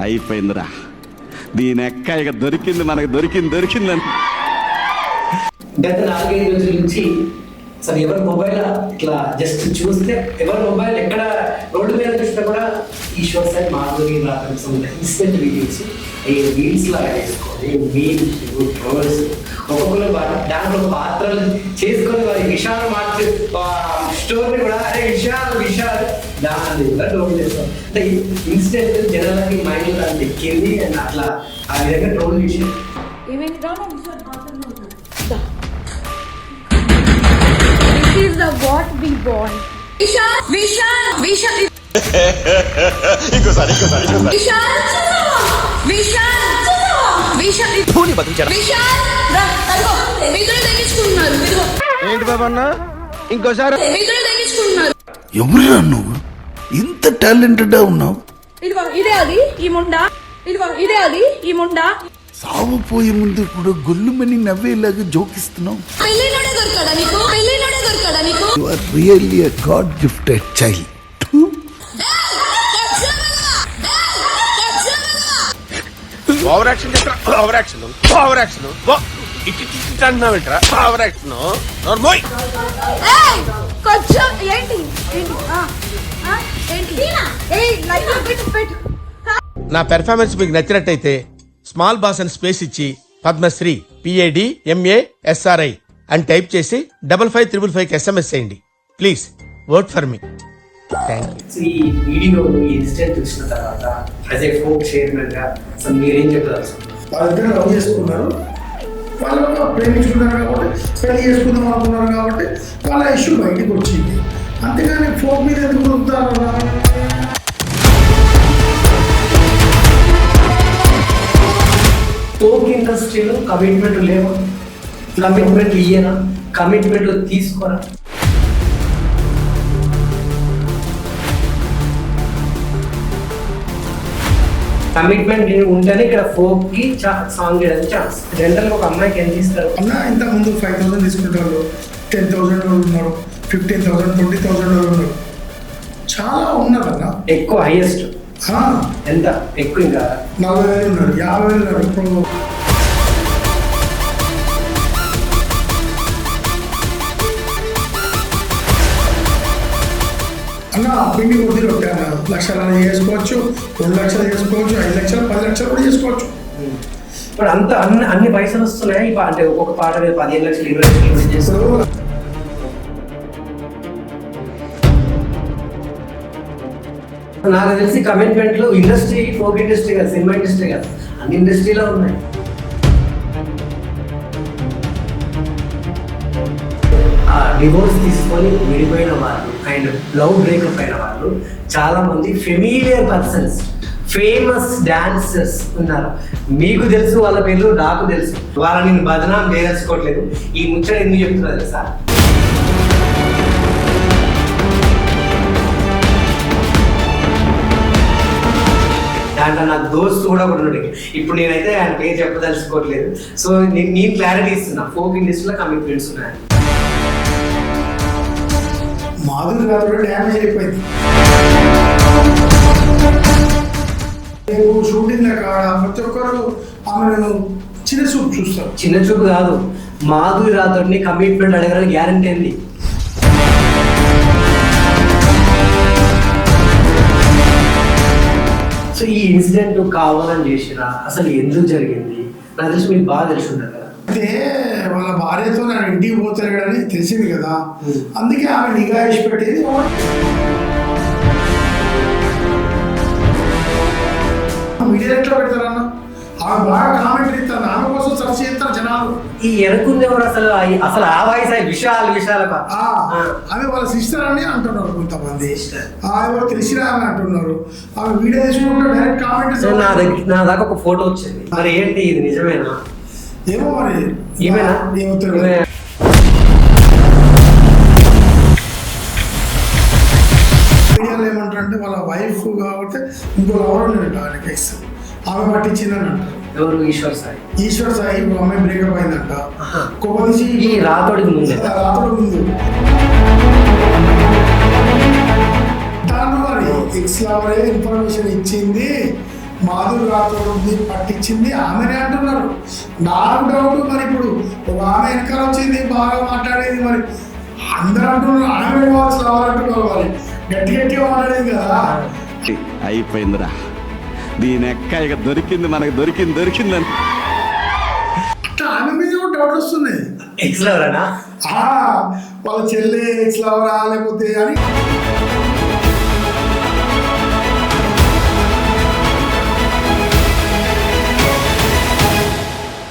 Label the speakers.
Speaker 1: అయిపోయిందిరా, దీని ఎక్క ఇక దొరికింది, మనకు దొరికిందని.
Speaker 2: గత 4-5 రోజుల నుంచి అసలు ఎవరి మొబైల్ ఇట్లా జస్ట్ చూస్తే, ఎవరి మొబైల్ ఎక్కడ రోడ్డు మీద చూసినా కూడా Ishwar sir Madhuri instant videos ఈ రీల్స్ లాగా చేసుకొని మీమ్స్ ట్రోల్స్ ఒక్కొక్కరు దాంట్లో పాత్రలు చేసుకొని వారి విషయాలు మార్చి స్టోరీ కూడా అరే విషయాలు దాన్ని కూడా ట్రోల్ చేస్తాం. అంటే ఇన్స్టెంట్ జనాలకి మైండ్ అంత ఎక్కింది అండ్ అట్లా ఆ విధంగా ట్రోల్ చేసి
Speaker 3: is the what we want. Vishal.
Speaker 4: ఇంకోసారి ఏంటి బాబా అన్న ఇంకోసారి
Speaker 5: ఎవరురా నువ్వు ఇంత టాలెంటెడ్ ఉన్నావు?
Speaker 3: ఇదే అది ఈ ముండా
Speaker 5: సాగుపోయే ముందు కూడా గొల్లుమని నవ్వేలాగా జోకిస్తున్నావు. You are really a God gifted child.
Speaker 4: Over action అంటున్నావేంట్రా? ఓవర్ యాక్షన్ నా పెర్ఫార్మెన్స్ మీకు నచ్చినట్టయితే స్మాల్ బాస్ అని స్పేస్ ఇచ్చి పద్మశ్రీ PADMASRI అని టైప్ చేసి 5555 SMS చేయండి ప్లీజ్. Work for me.
Speaker 2: ఈ వీడియో ఇన్సిడెంట్ చూసిన తర్వాత యాజ్ ఏ ఫోక్ చైర్మన్ గా అసలు మీరేం చెప్తారు?
Speaker 6: వాళ్ళిద్దరు లవ్ చేసుకున్నారు, వాళ్ళు ప్రేమించుకున్నారు కాబట్టి పెళ్లి చేసుకుందాం అనుకున్నారు కాబట్టి వాళ్ళ ఇష్యూ బయటకు వచ్చింది. అంతేగాని ఫోక్ మీద ఎందుకు దొరుకుతారు?
Speaker 2: ఫోక్ ఇండస్ట్రీలో కమిట్మెంట్ లేవా? కమిట్మెంట్ ఇయ్యనా? కమిట్మెంట్ తీసుకోరా? కమిట్మెంట్ ఉంటేనే ఇక్కడ ఫోక్ కి సాంగ్ చేయడానికి ఛాన్స్. జనరల్ గా ఒక అమ్మాయికి ఎంత ఇస్తారు
Speaker 6: అన్న? ఇంత ముందు 5,000 తీసుకుంటారు, 10,000 ఉన్నారు, 15,000, 20,000 ఉన్నారు, చాలా ఉన్నారు అన్న.
Speaker 2: ఎక్కువ హైయెస్ట్ ఎంత ఎక్కువ? ఇంకా
Speaker 6: 40,000 ఉన్నారు, 50,000 ఉన్నారు. ఇప్పుడు అన్న పిండి కొద్ది రొట్టె అన్న. 1,00,000 చేసుకోవచ్చు, 2 లక్షలు చేసుకోవచ్చు, 5 లక్షలు, 10 లక్షలు కూడా చేసుకోవచ్చు.
Speaker 2: ఇప్పుడు అంత అన్ని పైసలు వస్తున్నాయి. అంటే ఒక్కొక్క పాట మీద 15 లక్షలు, 20 లక్షలు చేస్తారు. నాకు తెలిసి కమిట్మెంట్లు ఇండస్ట్రీ, ఫోక్ ఇండస్ట్రీ కాదు, సినిమా ఇండస్ట్రీ కాదు, అన్ని ఇండస్ట్రీలో ఉన్నాయి. డివోర్స్ తీసుకొని విడిపోయిన వాళ్ళు అండ్ లవ్ బ్రేకప్ అయిన వాళ్ళు చాలా మంది ఫెమిలియర్ పర్సన్స్, ఫేమస్ డాన్సర్స్ ఉన్నారు. మీకు తెలుసు వాళ్ళ పేర్లు, నాకు తెలుసు. వాళ్ళని నేను బదనాం చేయదలుచుకోవట్లేదు. ఈ ముచ్చట ఎందుకు చెప్తున్నారు తెలుసా? దాంట్లో నా దోస్తు కూడా ఉన్నాడు. ఇప్పుడు నేనైతే ఆయన పేరు చెప్పదలుచుకోవట్లేదు. సో నేను క్లారిటీ ఇస్తున్నా, ఫోక్ ఇండస్ట్రీలో కమిట్మెంట్స్ ఉన్నాయి.
Speaker 6: మాధురి గారు డ్యామేజ్ అయిపోయింది. షూటింగ్ కాడ ప్రతి ఒక్కరు ఆమెను చిన్న చూపు చూస్తారు.
Speaker 2: చిన్న చూపు కాదు, మాధురి రాథోడ్ని కమిట్మెంట్ అడగడానికి గ్యారంటీ ఏంది? సో ఈ ఇన్సిడెంట్ కావాలని చేసినా అసలు ఎందుకు జరిగింది? నాకు తెలిసి మీకు బాగా తెలిసి ఉంటుంది కదా.
Speaker 6: అయితే వాళ్ళ భార్యతో నేను ఇంటికి పోతాడని తెలిసింది కదా, అందుకే ఆమె నిఘా వేసి పెట్టేది. మీడియా ఎట్లా పెడతారన్న? ఆమె బాగా కామెంట్ ఇస్తాను, ఆమె కోసం సర్చ్ చేస్తారు జనాలు.
Speaker 2: ఈ ఎనుకుంది ఎవరు అసలు? అసలు ఆ వయసు విషయాలు
Speaker 6: ఆమె వాళ్ళ సిస్టర్ అని అంటున్నారు కొంతమంది, ఎవరు తెలిసిన ఆమె అంటున్నారు. ఆమె వీడియో తీసుకుంటే డైరెక్ట్ కామెంట్.
Speaker 2: నా దాకా ఒక ఫోటో వచ్చింది. మరి ఏంటి ఇది నిజమేనా?
Speaker 6: ఏమో మరి
Speaker 2: ఏమైనా
Speaker 6: ఏమవుతారు. మీడియాలో ఏమంటారంటే వాళ్ళ వైఫ్ కాబట్టి ఇంకో ఎవరు ఆయన కేసు ఆమె పట్టించిందని అంటారు.
Speaker 2: ఎవరు? ఈశ్వర్ సాయి.
Speaker 6: ఈశ్వర్ సాయి అమ్మాయి బ్రేకప్ అయిందంట. కొబ్బరి
Speaker 2: ఈ రాతోడికి ముందు
Speaker 6: దాని మరి ఎక్స్ లవర్ ఇన్ఫర్మేషన్ ఇచ్చింది, మాధురి రాథోడ్ని పట్టించింది ఆమెనే అంటున్నారు. నాకు డౌట్ మరి ఇప్పుడు ఒక ఆమె వెనకాల వచ్చింది బాగా మాట్లాడేది, మరి అందరూ అంటున్నారు ఆమె కావచ్చు రావాలంటున్నారు, మరి గట్టి గట్టిగా మాట్లాడేది కదా.
Speaker 1: అయిపోయిందిరా, దీని ఎక్క ఇక దొరికింది, మనకు దొరికిందని.
Speaker 6: అట్లా ఆమె మీద కూడా డౌట్ వస్తుంది.
Speaker 2: ఎక్స్ లవరానా?
Speaker 6: వాళ్ళ చెల్లె ఎక్స్ లవరా లేకపోతే అని